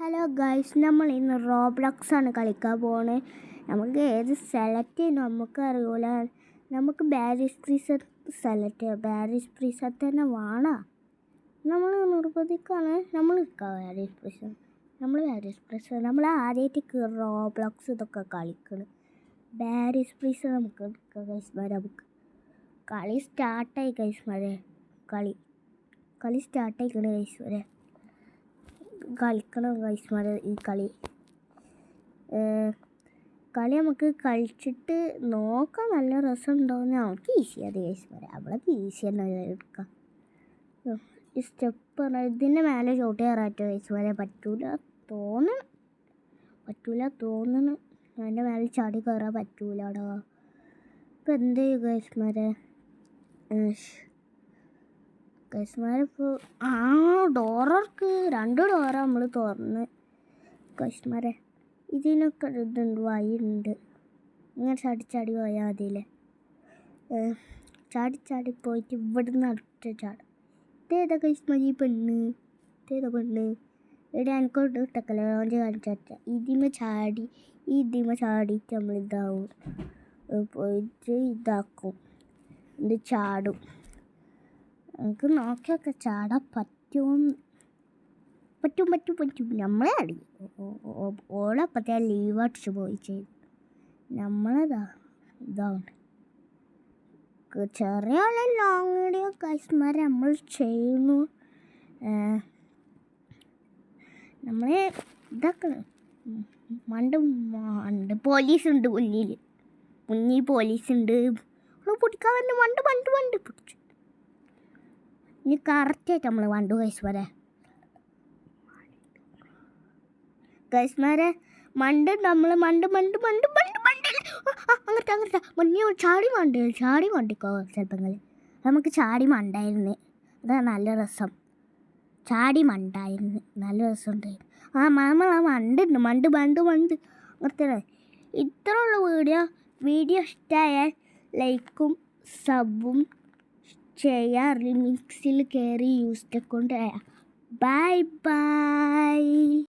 Hello guys, നമ്മൾ ഇന്ന് Roblox ആണ് കളിക്കാൻ പോണേ. നമുക്ക് ഏത് സെലക്ട് ചെയ്യണം നമുക്കറിയില്ല. നമുക്ക് ബാരിസ് പ്രീസർ സെലക്ട് ചെയ്യാം. ബാരിസ് പ്രീസർ തന്നെ വേണം. നമ്മൾ നിർബന്ധിക്കാണ്. നമ്മൾ ബാരിസ് പ്രീസർ നമ്മൾ ആദ്യമായിട്ട് റോബ്ലോക്സ് ഇതൊക്കെ കളിക്കണം. ബാരിസ് പ്രീസർ നമുക്ക് എടുക്കാം ഗൈസ്മാരെ. നമുക്ക് കളി സ്റ്റാർട്ടായി ഗൈസ്മാരെ. കളി സ്റ്റാർട്ടായിക്കണം ഗൈസ്മാരെ. കളിക്കണം ഗൈസ്മാരെ. ഈ കളി നമുക്ക് കളിച്ചിട്ട് നോക്കാൻ നല്ല രസമുണ്ടാവുന്ന. നമുക്ക് ഈസി അത് ഗൈസ്മാരെ. അവളൊക്കെ ഈസി തന്നെ എടുക്കാം. ഈ സ്റ്റെപ്പ് പറഞ്ഞാൽ ഇതിൻ്റെ മേലെ ചോട്ടി കയറാറ്റോ ഗൈസ്മാരെ. പറ്റൂല തോന്നണം. അതിൻ്റെ മേലെ ചാടി കയറാൻ പറ്റൂലടാ. ഇപ്പം എന്ത് ചെയ്യും ഗൈസ്മാരെ? ഗൈസ്മാരിപ്പോൾ ഡോറർക്ക് 2 ഡോറ് നമ്മൾ തുറന്ന് ഗൈസ്മാരെ. ഇതിനൊക്കെ ഇതുണ്ട്, വഴിയുണ്ട്. ഇങ്ങനെ ചാടി പോയാൽ മതിയില്ലേ. ചാടി പോയിട്ട് ഇവിടുന്ന് അടുത്ത ചാടും. ഇതേതാ ഗൈസ്മാരി? ഈ പെണ്ണ് ഇവിടെ എനിക്കോട്ട് ടെക്നോളജി കാണിച്ചാൽ ഇതിമ ചാടിയിട്ട് നമ്മൾ ഇതാവും. പോയിട്ട് ഇതാക്കും. ഇത് ചാടും. നമുക്ക് നോക്കിയൊക്കെ ചാടാൻ പറ്റും. നമ്മളെ അടിക്കും. ഓളപ്പത്തേ ലീവ് അടിച്ച് പോയി ചെയ്തു. ഇതാണ് ചെറിയ ആളെ ലോങ് വീഡിയോ ഗൈസ്മാരെ നമ്മൾ ചെയ്യുന്നു. നമ്മളെ ഇതാക്കണം. മണ്ട് പോലീസുണ്ട് മുന്നിൽ പോലീസുണ്ട്. പൊടിക്കാൻ വേണ്ടി മണ്ട് പിടിച്ചു. ഇനി കറക്റ്റായിട്ട് നമ്മൾ വണ്ടു ഗൈസ്മാരെ. മണ്ട് അങ്ങനത്തെ മുന്നേ ചാടി മണ്ടിക്കോ ചിലപ്പോൾ. നമുക്ക് ചാടി മണ്ടായിരുന്നു. അതാണ് നല്ല രസം. ചാടി മണ്ടായിരുന്നു, നല്ല രസമുണ്ടായിരുന്നു. മണ്ട് അങ്ങനത്തെ. ഇത്രയുള്ള വീഡിയോ ഇഷ്ടമായാൽ ലൈക്കും സബും ചെയ്യാം. റിമിക്സിൽ കയറി യൂസ് കൊണ്ട് ബൈ.